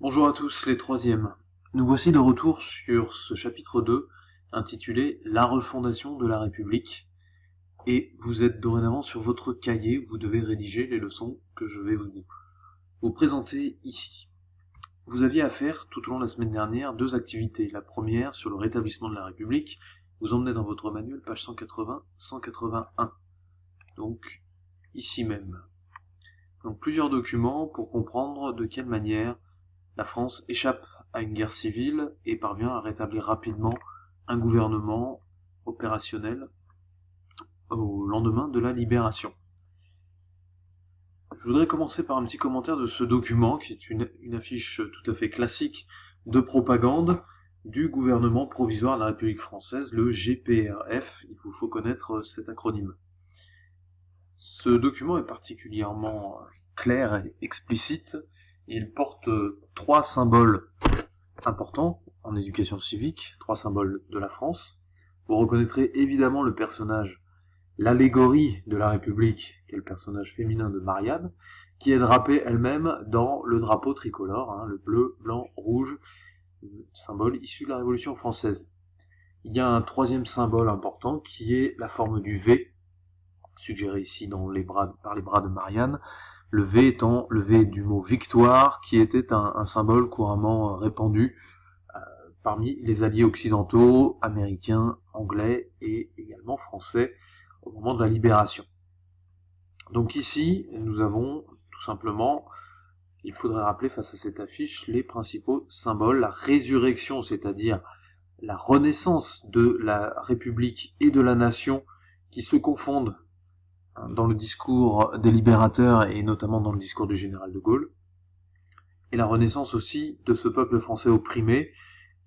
Bonjour à tous les troisièmes. Nous voici de retour sur ce chapitre 2 intitulé La refondation de la République et vous êtes dorénavant sur votre cahier où vous devez rédiger les leçons que je vais vous présenter ici. Vous aviez à faire tout au long de la semaine dernière deux activités. La première sur le rétablissement de la République, vous emmenez dans votre manuel page 180-181, donc ici même. Donc plusieurs documents pour comprendre de quelle manière la France échappe à une guerre civile et parvient à rétablir rapidement un gouvernement opérationnel au lendemain de la libération. Je voudrais commencer par un petit commentaire de ce document, qui est une affiche tout à fait classique de propagande du gouvernement provisoire de la République française, le GPRF. Il vous faut connaître cet acronyme. Ce document est particulièrement clair et explicite. Il porte trois symboles importants en éducation civique, trois symboles de la France. Vous reconnaîtrez évidemment le personnage, l'allégorie de la République, qui est le personnage féminin de Marianne, qui est drapée elle-même dans le drapeau tricolore, le bleu, blanc, rouge, symbole issu de la Révolution française. Il y a un troisième symbole important qui est la forme du V, suggéré ici par les bras de Marianne, le V étant le V du mot victoire, qui était un symbole couramment répandu parmi les alliés occidentaux, américains, anglais et également français au moment de la libération. Donc ici, nous avons tout simplement, il faudrait rappeler face à cette affiche, les principaux symboles, la résurrection, c'est-à-dire la renaissance de la République et de la nation qui se confondent dans le discours des libérateurs et notamment dans le discours du général de Gaulle, et la renaissance aussi de ce peuple français opprimé,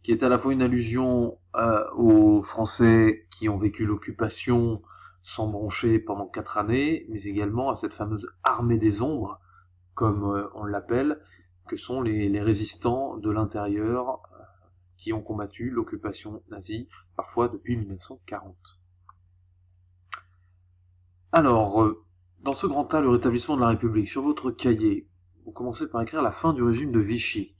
qui est à la fois une allusion aux Français qui ont vécu l'occupation sans broncher pendant 4 années, mais également à cette fameuse armée des ombres, comme on l'appelle, que sont les résistants de l'intérieur qui ont combattu l'occupation nazie, parfois depuis 1940. Alors, dans ce grand tas, le rétablissement de la République, sur votre cahier, vous commencez par écrire la fin du régime de Vichy.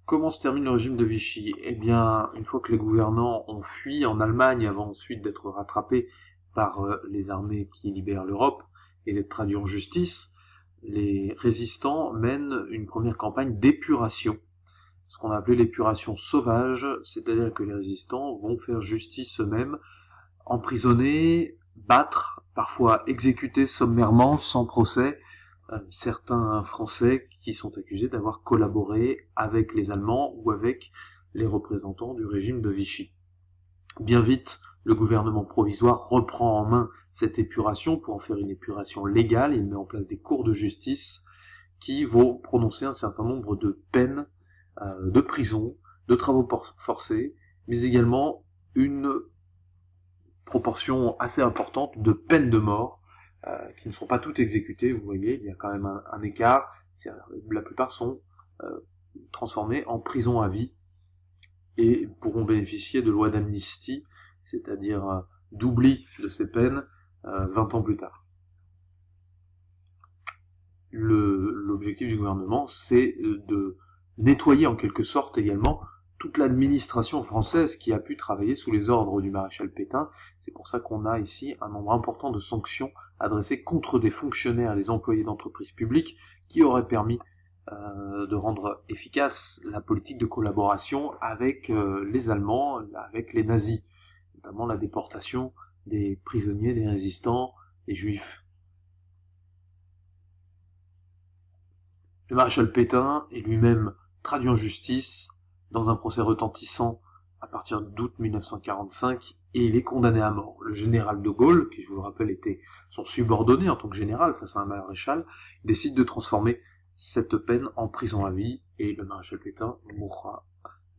Comment se termine le régime de Vichy? Eh bien, une fois que les gouvernants ont fui en Allemagne avant ensuite d'être rattrapés par les armées qui libèrent l'Europe et d'être traduits en justice, les résistants mènent une première campagne d'épuration, ce qu'on a appelé l'épuration sauvage, c'est-à-dire que les résistants vont faire justice eux-mêmes, emprisonner, battre, parfois exécuter sommairement, sans procès, certains Français qui sont accusés d'avoir collaboré avec les Allemands ou avec les représentants du régime de Vichy. Bien vite, le gouvernement provisoire reprend en main cette épuration pour en faire une épuration légale. Il met en place des cours de justice qui vont prononcer un certain nombre de peines de prison, de travaux forcés, mais également une proportion assez importante de peines de mort qui ne sont pas toutes exécutées. Vous voyez, il y a quand même un écart. La plupart sont transformés en prison à vie et pourront bénéficier de lois d'amnistie, c'est-à-dire d'oubli de ces peines 20 ans plus tard. L'objectif du gouvernement, c'est de nettoyer en quelque sorte également toute l'administration française qui a pu travailler sous les ordres du maréchal Pétain. C'est pour ça qu'on a ici un nombre important de sanctions adressées contre des fonctionnaires et des employés d'entreprises publiques qui auraient permis de rendre efficace la politique de collaboration avec les Allemands, avec les nazis, notamment la déportation des prisonniers, des résistants, des juifs. Le maréchal Pétain est lui-même traduit en justice dans un procès retentissant à partir d'août 1945 et il est condamné à mort. Le général de Gaulle, qui je vous le rappelle était son subordonné en tant que général face à un maréchal, décide de transformer cette peine en prison à vie et le maréchal Pétain mourra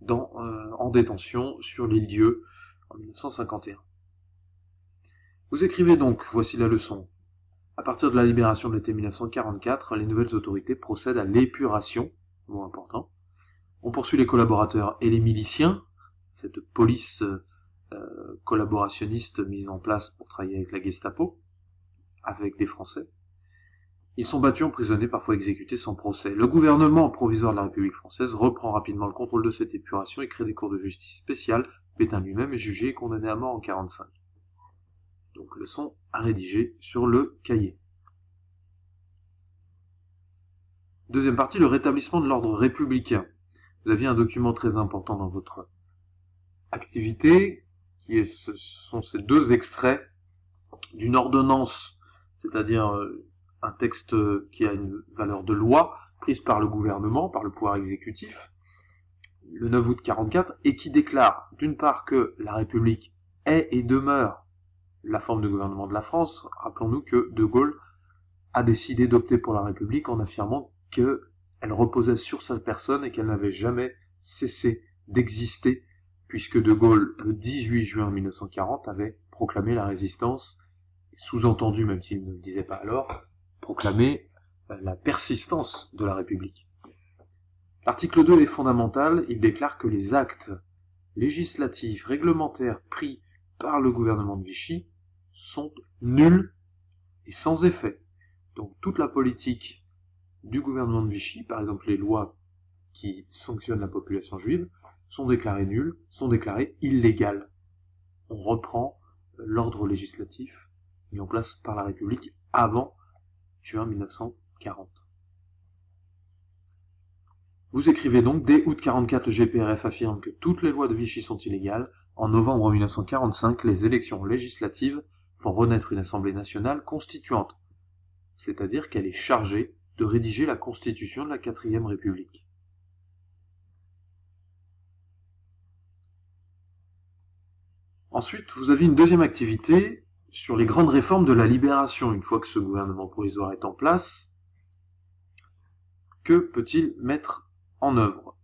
en détention sur l'île Dieu en 1951. Vous écrivez donc, voici la leçon. À partir de la libération de l'été 1944, les nouvelles autorités procèdent à l'épuration, mot important. On poursuit les collaborateurs et les miliciens, cette police collaborationniste mise en place pour travailler avec la Gestapo, avec des Français. Ils sont battus, emprisonnés, parfois exécutés sans procès. Le gouvernement provisoire de la République française reprend rapidement le contrôle de cette épuration et crée des cours de justice spéciales. Pétain lui-même est jugé et condamné à mort en 1945. Donc leçon à rédiger sur le cahier. Deuxième partie, le rétablissement de l'ordre républicain. Vous aviez un document très important dans votre activité, ce sont ces deux extraits d'une ordonnance, c'est-à-dire un texte qui a une valeur de loi, prise par le gouvernement, par le pouvoir exécutif, le 9 août 1944, et qui déclare d'une part que la République est et demeure la forme de gouvernement de la France. Rappelons-nous que De Gaulle a décidé d'opter pour la République en affirmant qu'elle reposait sur sa personne et qu'elle n'avait jamais cessé d'exister, puisque De Gaulle, le 18 juin 1940, avait proclamé la résistance, sous-entendu, même s'il ne le disait pas alors, proclamé la persistance de la République. L'article 2 est fondamental, il déclare que les actes législatifs, réglementaires pris par le gouvernement de Vichy sont nuls et sans effet. Donc toute la politique du gouvernement de Vichy, par exemple les lois qui sanctionnent la population juive, sont déclarées nulles, sont déclarées illégales. On reprend l'ordre législatif mis en place par la République avant juin 1940. Vous écrivez donc, dès août 1944, le GPRF affirme que toutes les lois de Vichy sont illégales. En novembre 1945, les élections législatives font renaître une Assemblée nationale constituante, c'est-à-dire qu'elle est chargée de rédiger la Constitution de la 4e République. Ensuite, vous avez une deuxième activité sur les grandes réformes de la libération. Une fois que ce gouvernement provisoire est en place, que peut-il mettre en œuvre?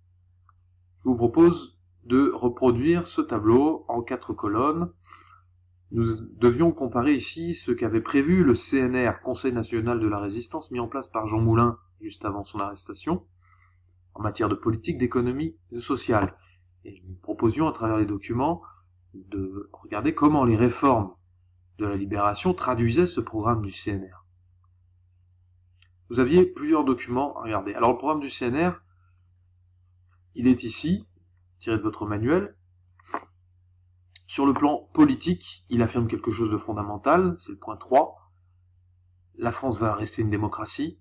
Je vous propose de reproduire ce tableau en 4 colonnes. Nous devions comparer ici ce qu'avait prévu le CNR, Conseil national de la résistance, mis en place par Jean Moulin juste avant son arrestation, en matière de politique, d'économie et de sociale. Et nous proposions à travers les documents de regarder comment les réformes de la libération traduisaient ce programme du CNR. Vous aviez plusieurs documents à regarder. Alors le programme du CNR, il est ici, tiré de votre manuel. Sur le plan politique, il affirme quelque chose de fondamental, c'est le point 3. La France va rester une démocratie,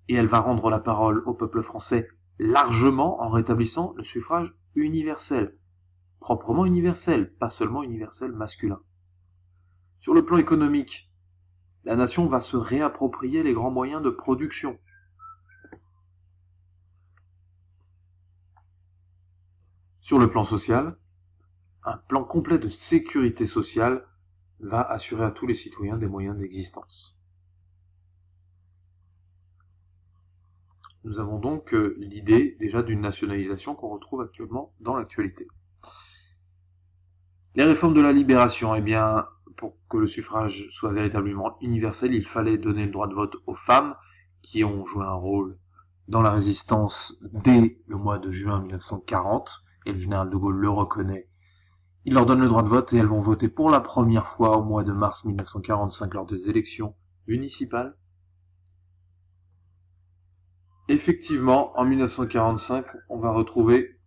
et elle va rendre la parole au peuple français largement en rétablissant le suffrage universel. Proprement universel, pas seulement universel masculin. Sur le plan économique, la nation va se réapproprier les grands moyens de production. Sur le plan social, un plan complet de sécurité sociale va assurer à tous les citoyens des moyens d'existence. Nous avons donc l'idée déjà d'une nationalisation qu'on retrouve actuellement dans l'actualité. Les réformes de la libération, eh bien, pour que le suffrage soit véritablement universel, il fallait donner le droit de vote aux femmes qui ont joué un rôle dans la résistance dès le mois de juin 1940, et le général de Gaulle le reconnaît. Il leur donne le droit de vote et elles vont voter pour la première fois au mois de mars 1945 lors des élections municipales. Effectivement, en 1945, on va retrouver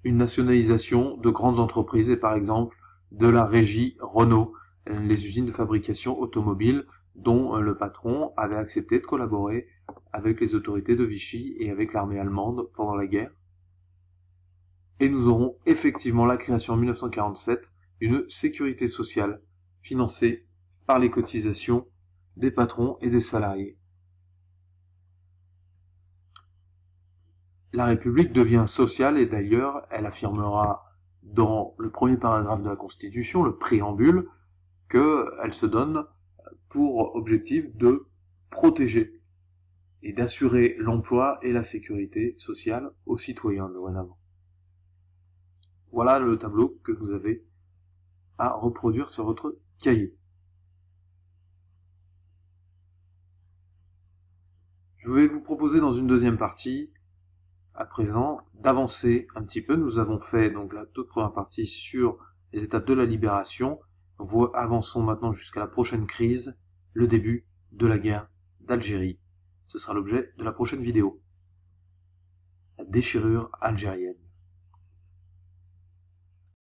une nationalisation de grandes entreprises et par exemple de la régie Renault, les usines de fabrication automobile dont le patron avait accepté de collaborer avec les autorités de Vichy et avec l'armée allemande pendant la guerre. Et nous aurons effectivement la création en 1947 d'une sécurité sociale financée par les cotisations des patrons et des salariés. La République devient sociale et d'ailleurs elle affirmera dans le premier paragraphe de la Constitution, le préambule, qu'elle se donne pour objectif de protéger et d'assurer l'emploi et la sécurité sociale aux citoyens dorénavant. Voilà le tableau que vous avez à reproduire sur votre cahier. Je vais vous proposer dans une deuxième partie, à présent, d'avancer un petit peu. Nous avons fait donc la toute première partie sur les étapes de la libération. Nous avançons maintenant jusqu'à la prochaine crise, le début de la guerre d'Algérie. Ce sera l'objet de la prochaine vidéo. La déchirure algérienne.